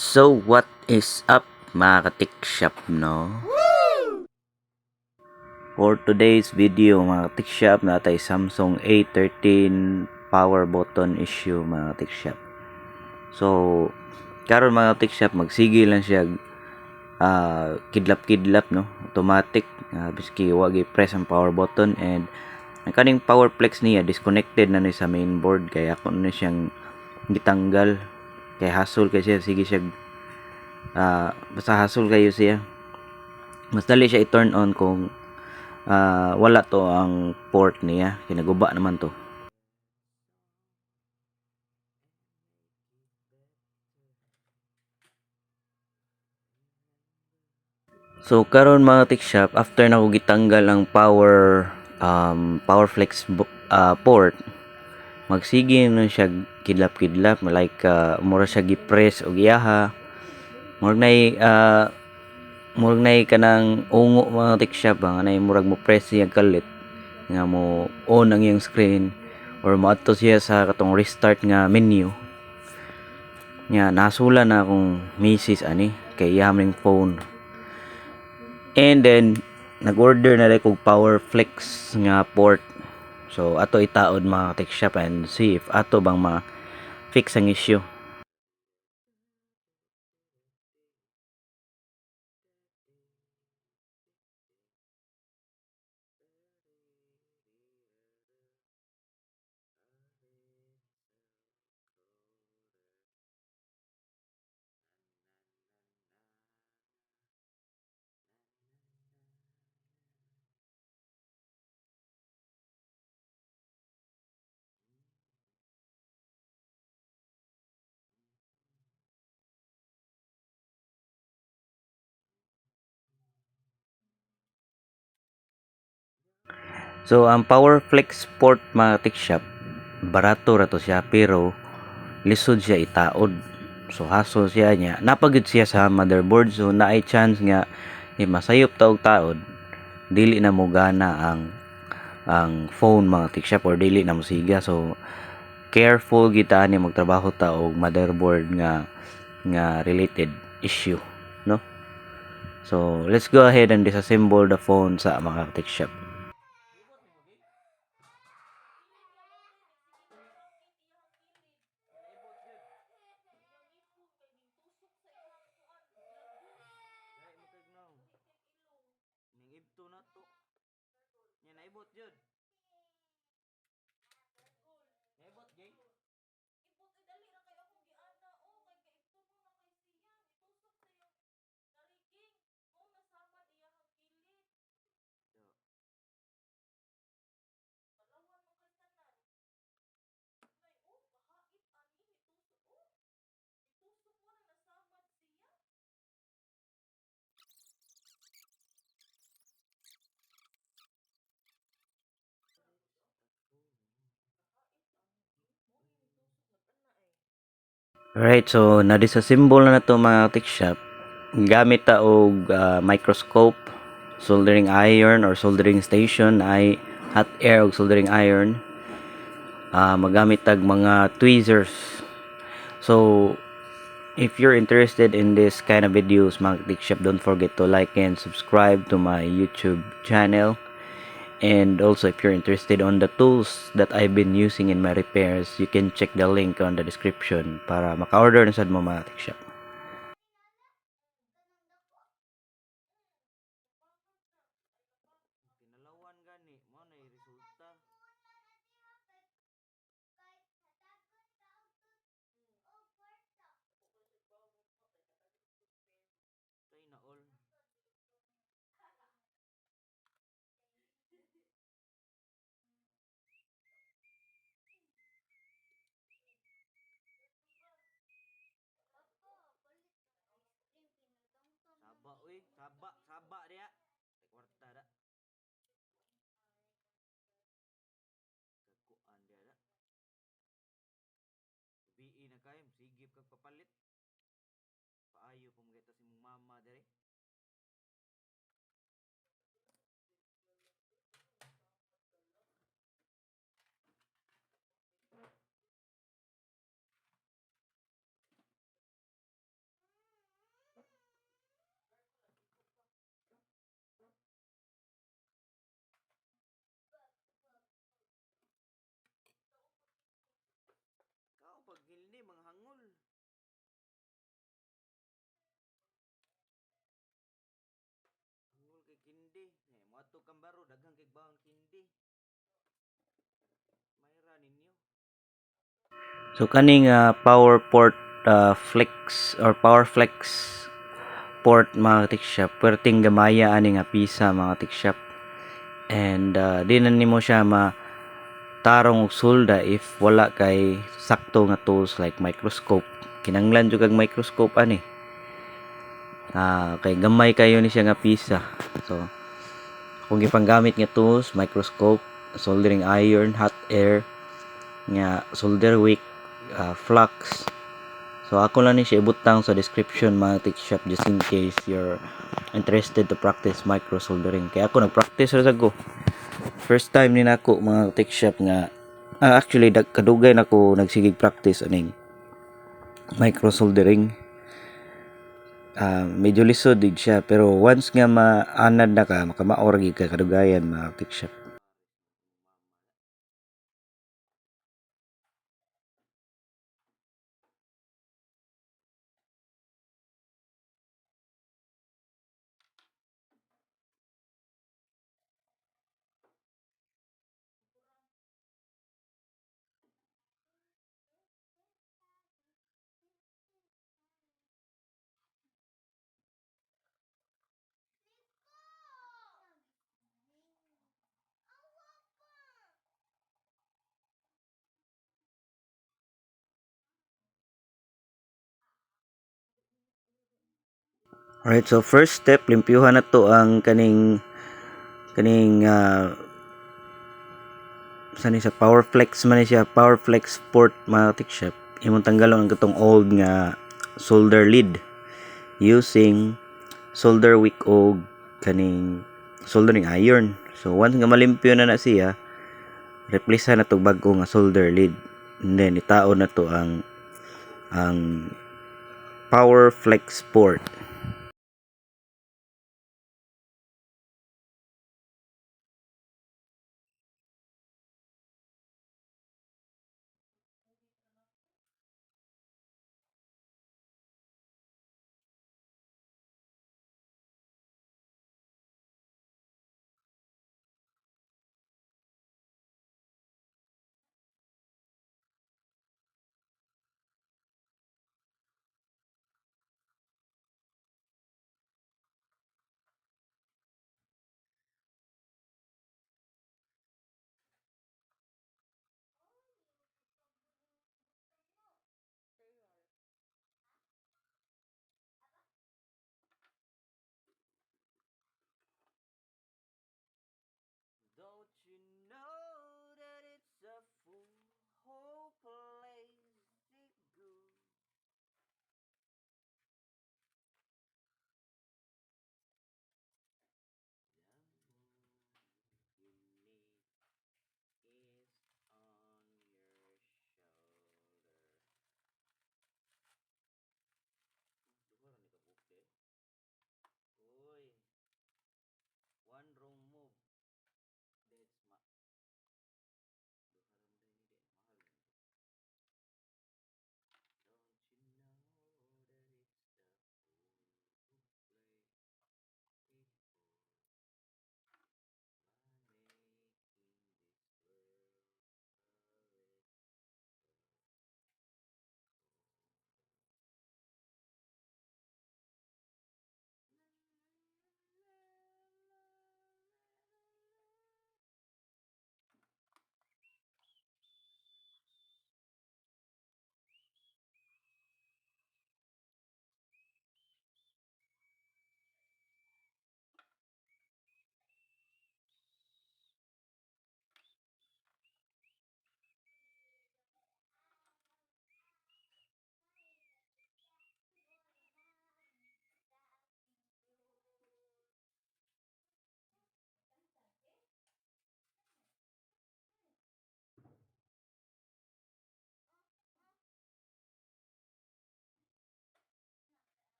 So what is up mga ka-tech shop, no? For today's video mga ka-tech shop, natay Samsung A13 power button issue mga ka-tech shop. So karon mga ka-tech shop, magsige lang siya kidlap-kidlap, no? Automatic, biski wag i-press ang power button, and ang kaning power flex niya disconnected na ni sa main board, kaya ako na siyang gitanggal, kay hassle kay siya. Sige siya, basta hassle kayo siya. Mas dali siya i-turn on kung wala to ang port niya, kinaguba naman to. So karon mga tech shop, after na ko gitanggal ang power flex port, magsige na siya kidlap-kidlap, like mura siya gi-press og iyaha, murag nay kanang ungo mga tech shop, nga nay murag mo press siya kalit nga mo on ang iyang screen, or moadto siya sa katong restart nga menu nya. Nasula na akong misis ani kay iyang phone, and then nag-order na rin kog power flex nga port. So ato itaod mga tech shop and see if ato bang ma-fix ang issue. So ang power flex port mga tech shop, barato ra to siya, pero lisod siya itaod. So hassle siya niya, napagid siya sa motherboard, so naay chance nga masayop ta og taod, dili na mo gana ang phone mga tech shop, or dili na mo siga. So careful kita ni magtrabaho ta og motherboard nga related issue, no? So let's go ahead and disassemble the phone sa mga tech shop. Alright, so na-disassemble na to mga tech shop. Gamit ta og microscope, soldering iron or soldering station, ay hot air og soldering iron. Magamit tag mga tweezers. So if you're interested in this kind of videos mga tech shop, don't forget to like and subscribe to my YouTube channel. And also, if you're interested on the tools that I've been using in my repairs, you can check the link on the description para maka-order na sad mo mga tech shop. Tinalawan gani mo na resulta. Tay na all. Saba uy, saba dia. Kwarta da. Kakuan dia da. Bi na kay sigip kag papalit. Paayo pumagita si mong mama dire. kindi. Moadto kambaro daghang kay bawang kindi. Mayra ninyo. So kaning power port flex or power flex port mga tikshop, perting gamaya ani nga pisa mga tikshop. And di na nimo siya tarong og sulda if wala kay sakto nga tools like microscope. Kinanglan jud kag microscope ani. Kay gamay kayo ni siya nga pisa. So kung gipanggamit nga tools, microscope, soldering iron, hot air, nga solder wick, flux. So ako lang ni siya ibutang sa description mga tech shop just in case you're interested to practice micro soldering. Kaya ako nag-practice ra ko. First time ni nako mga tech shop nga actually kadugay nako nagsigig practice aning micro soldering. Medyo lisod din siya pero once nga maanad na ka makamaor gid ka kadugayan mga tech shop. Alright, so first step, limpyuhan na to ang kaning saan sa power flex man siya, power flex port mga tikshop. Imong tanggalon ang katong old nga solder lead using solder wick o kaning soldering iron. So once nga malimpyo na siya, replace na to bag-o nga solder lead. And then itaon na to ang power flex port.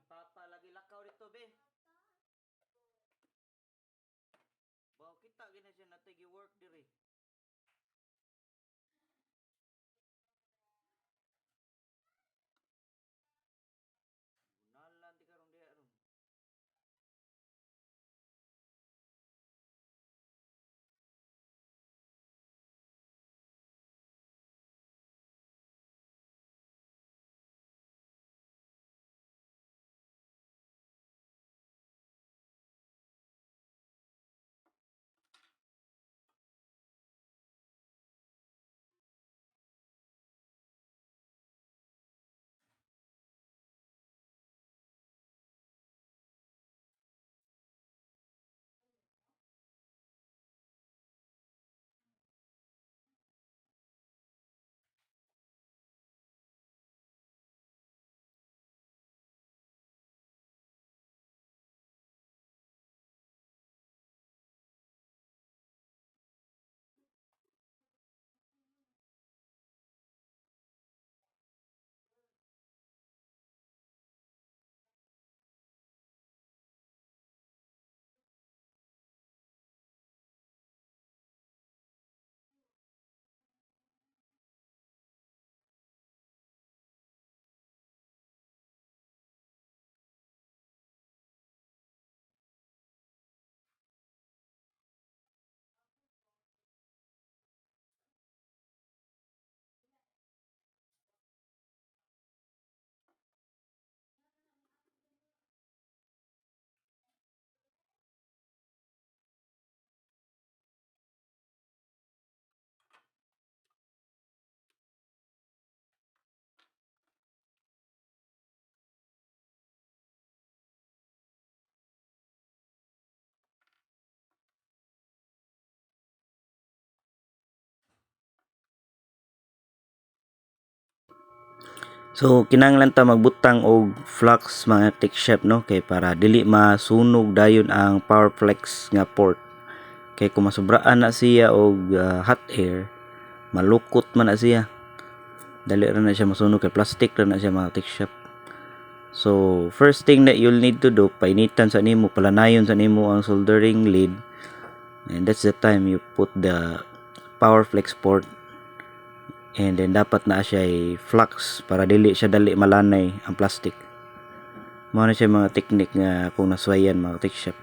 Papa lagi lakaw dito be. Baw kita gina siya natay gi-work diri. Nalan di karong diha ron. So kinahanglan ta magbutang og flux mga tech chef no kay para dili masunog dayon ang power flex nga port. Kay kung masubraan na siya og hot air, malukot man na siya. Dali ra na siya masunog kay plastic ra na siya mga tech chef. So first thing that you'll need to do, painitan sa nimo, palanayon sa nimo ang soldering lead. And that's the time you put the power flex port, and then dapat na siya ay flux para dili siya dali malanay ang plastic. Mao na siya mga technique nga kung naswayan mga tech chef.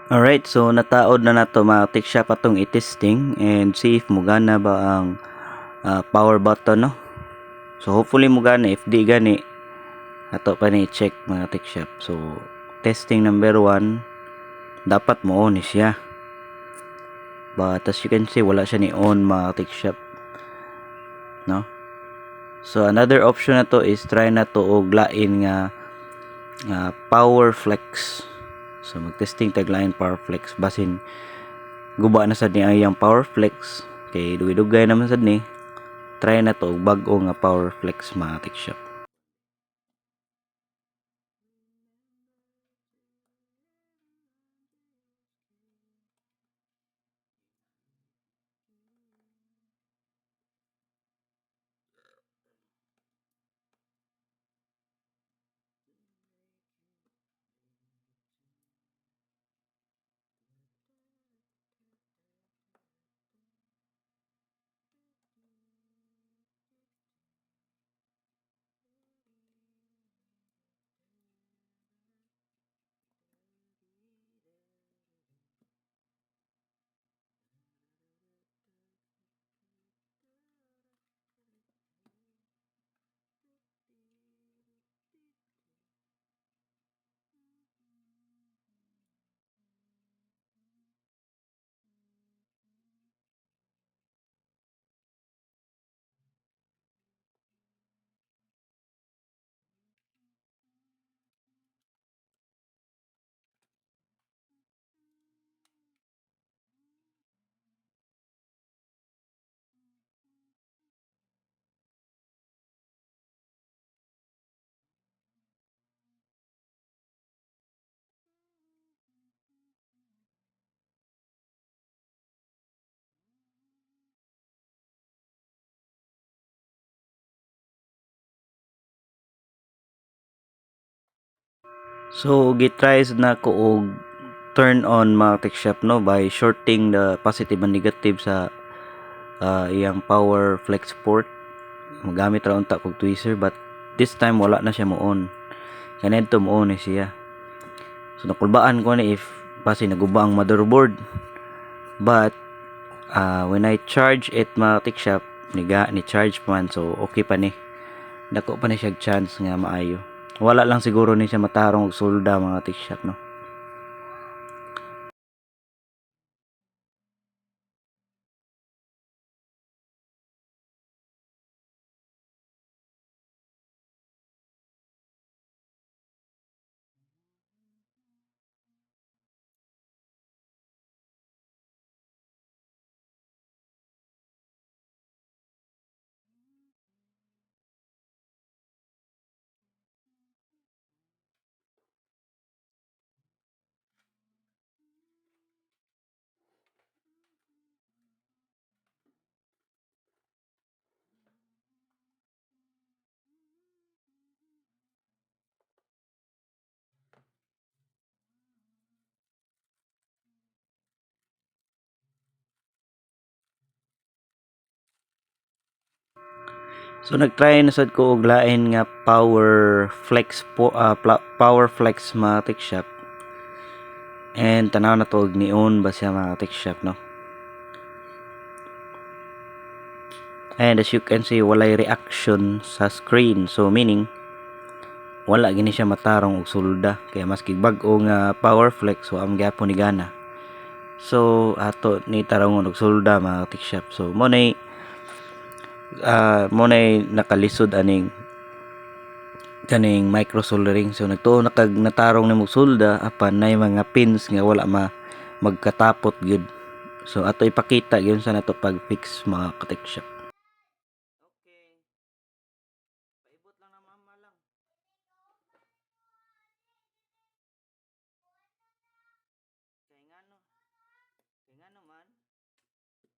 Alright, so nataod na nato mga shop atong i-testing and see if mugana ba ang power button, no? So hopefully mugana, if di gani ato pa ni check mga shop. So testing number 1, dapat mo on siya. But as you can see, wala siya ni on mga shop, no? So another option na to is try na to og lain nga power flex. So magtesting taglain power flex basin guba na sad ni ang power flex kay dugay-dugay naman sad ni. Try na to og bag-o nga power flex mga shop. So gitry na ko og turn on mga shop, no, by shorting the positive and negative sa iyang power flex port. Magamit ra unta kog tweezer but this time wala na siya mo on. Kaned to mo on siya. So nakulbaan ko na if basi naguba ang motherboard. But when I charge it mga shop, ni charge pa man, so okay pa ni. Dako pa ni siya chance nga maayo. Wala lang siguro ni siya matarong og solda mga shop, no. So nagtry na sad ko og lain nga power flex mga shop. And tanaw na to og neon ba siya mga shop, no. And as you can see, walay reaction sa screen. So meaning wala gini siya matarong og sulda kaya maski bag-o nga power flex so am gyapon ni gana. So ato ni tarangon og sulda mga shop. So mo nay nakalisod aning kaning micro soldering. So nagtuo natarong nimo sulda apan nay mga pins nga wala magkatapot gyud. So ato ipakita gyud sa nato pag fix mga shop. Okay. Paibot lang na mama lang. Kay ngano man. Okay.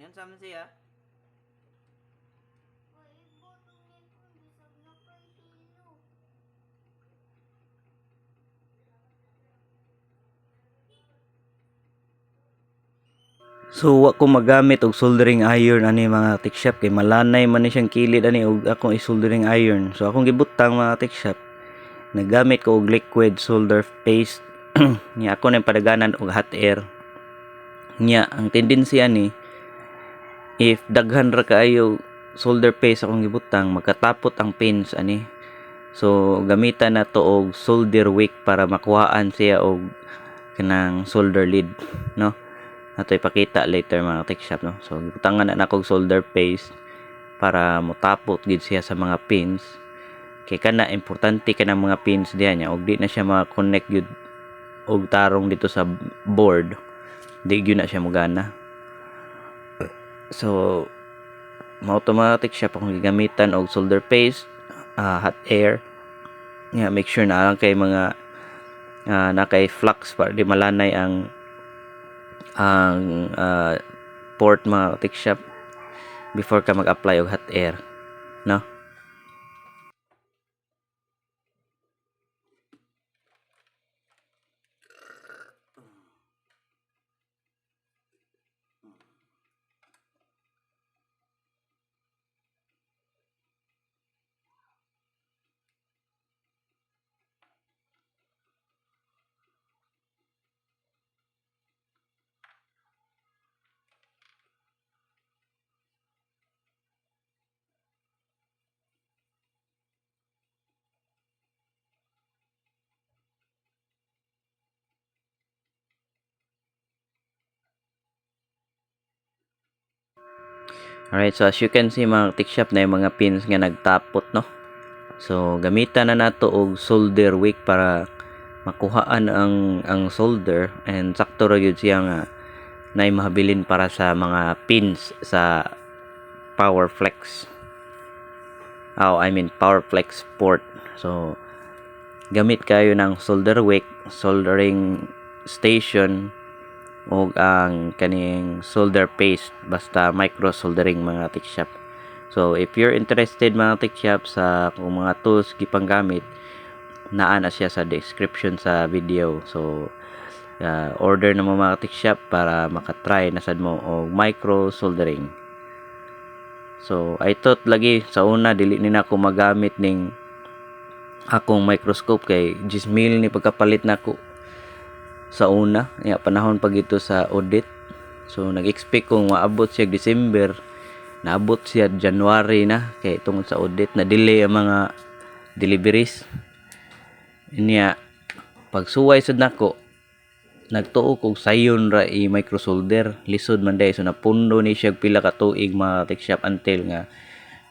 Yan sama siya. So wa ko magamit og soldering iron ani mga tech shop kay malanay man ni siyang kilid ani og akong soldering iron. So akong gibutang mga tech shop. Nagamit ko og liquid solder paste. Nya ako nang padaganan og hot air. Nya ang tendency ani if daghan ra kaayo solder paste akong gibutang magkatapot ang pins ani. So gamitan na to og solder wick para makuhaan siya og kanang solder lead, no? Nato ipakita later mga tech shop, no? So gibutangan na nako og solder paste para motapot gid siya sa mga pins. Kay kana importante kanang mga pins diha nya og di na siya ma-connect gyud og tarong dito sa board. Di gyud na siya mogana. So automatic siya kung gigamitan og solder paste, hot air. Yeah, make sure na lang kay mga nakay flux para di malanay ang port mga tech shop before ka mag-apply og hot air, no? Alright, so as you can see mga tech shop na yung mga pins nga nagtapot, no? So gamitan na nato og solder wick para makuhaan ang solder and sakto ra gyud siya nga nay mahabilin para sa mga pins sa power flex. I mean power flex port. So gamit kayo ng solder wick, soldering station o ang kaning solder paste basta micro soldering mga tech shop. So if you're interested mga tech shop sa kung mga tools gipanggamit, naa na siya sa description sa video. So order na mo mga tech shop para makatry na sad mo og micro soldering. So I thought lagi sa una dili ni na ako magamit ning akong microscope kay 10,000 ni pagkapalit nako sa una, ya panahon pag ito sa audit. So nag-expect kong maabot siya December, naabot siya January na kay tungod sa audit na delay ang mga deliveries. Inya pag suway sad nako nagtuo kog sayon ra i microsolder lisod man day, so napundo ni siya pila ka tuig mga tech shop until nga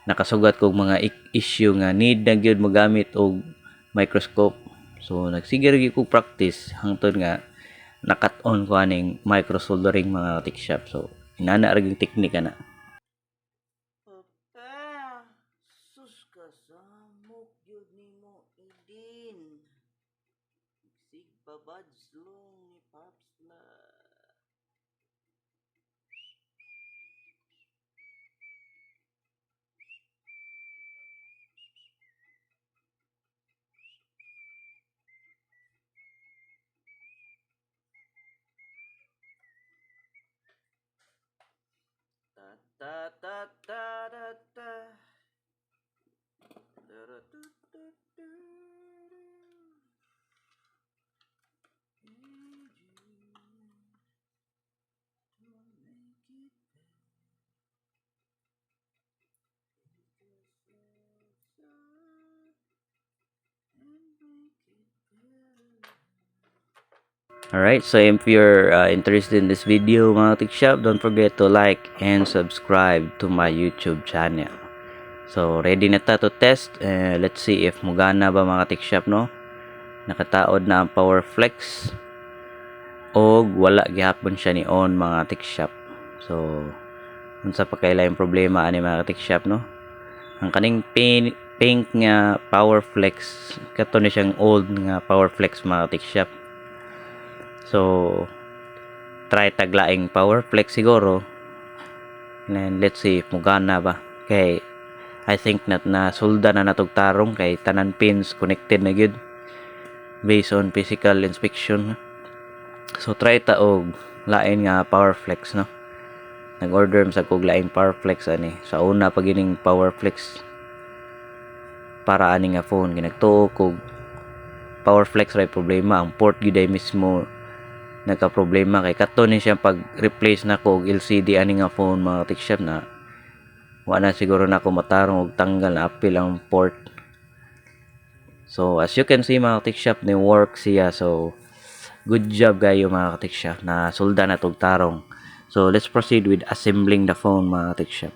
nakasugat kog mga issue nga need na gyud magamit og microscope. So nagsigir gyud kog practice hangtod nga nakat on ko aning micro soldering mga tech shop. So inana ra gyud teknik ana. Papa, sus ka samok gyud nimo idin. Sig babadslong ni Paps la. Ta ta ta ta ta ta. Alright, so if you're interested in this video mga tech shop, don't forget to like and subscribe to my YouTube channel. So ready na ta to test. Let's see if mugana ba mga tech shop, no? Nakataod na ang power flex o wala gihapon siya ni on mga tech shop. So unsa pa kay lain problema ani mga tech shop, no? Ang kaning pink nga power flex kato ni siyang old nga power flex mga tech shop. So try taglaing power flex siguro And let's see if mugana ba. Kay I think na sulda na natog tarong kay tanan pins connected na gyud based on physical inspection. So try ta og lain nga power flex, no. Nag-order sa kog laing power flex ani. Sa una pa gining power flex para ani nga phone ginagtuo kog power flex ray problema, ang port gyud ay mismo nagka problema kay kato ni siya pag replace na ko og LCD ani nga phone mga tikshop na wala siguro na ako matarong og tanggal na apil ang port. So as you can see mga tikshop ni work siya, so good job kayo mga tikshop na sulda na tog tarong. So let's proceed with assembling the phone mga tikshop.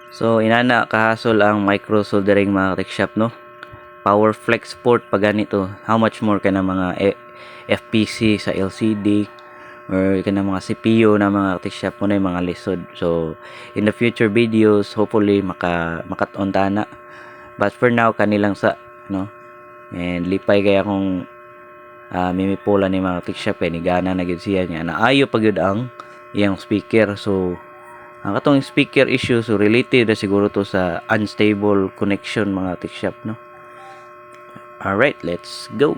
So inana kahasol ang micro soldering mga tikshop, no. Power flex port pa ganito, how much more ka na mga FPC sa LCD or ka na mga CPU na mga tikshop mo na yung mga lisod. So in the future videos hopefully makaton ta na, but for now kanilang sa, no. And lipay kaya kung mimipula ni mga tikshop ni gana na gyud siya niya na ayo pa gyud ang iyang speaker. So ang katong speaker issue, so related na siguro to sa unstable connection mga tikshop, no. Alright, let's go.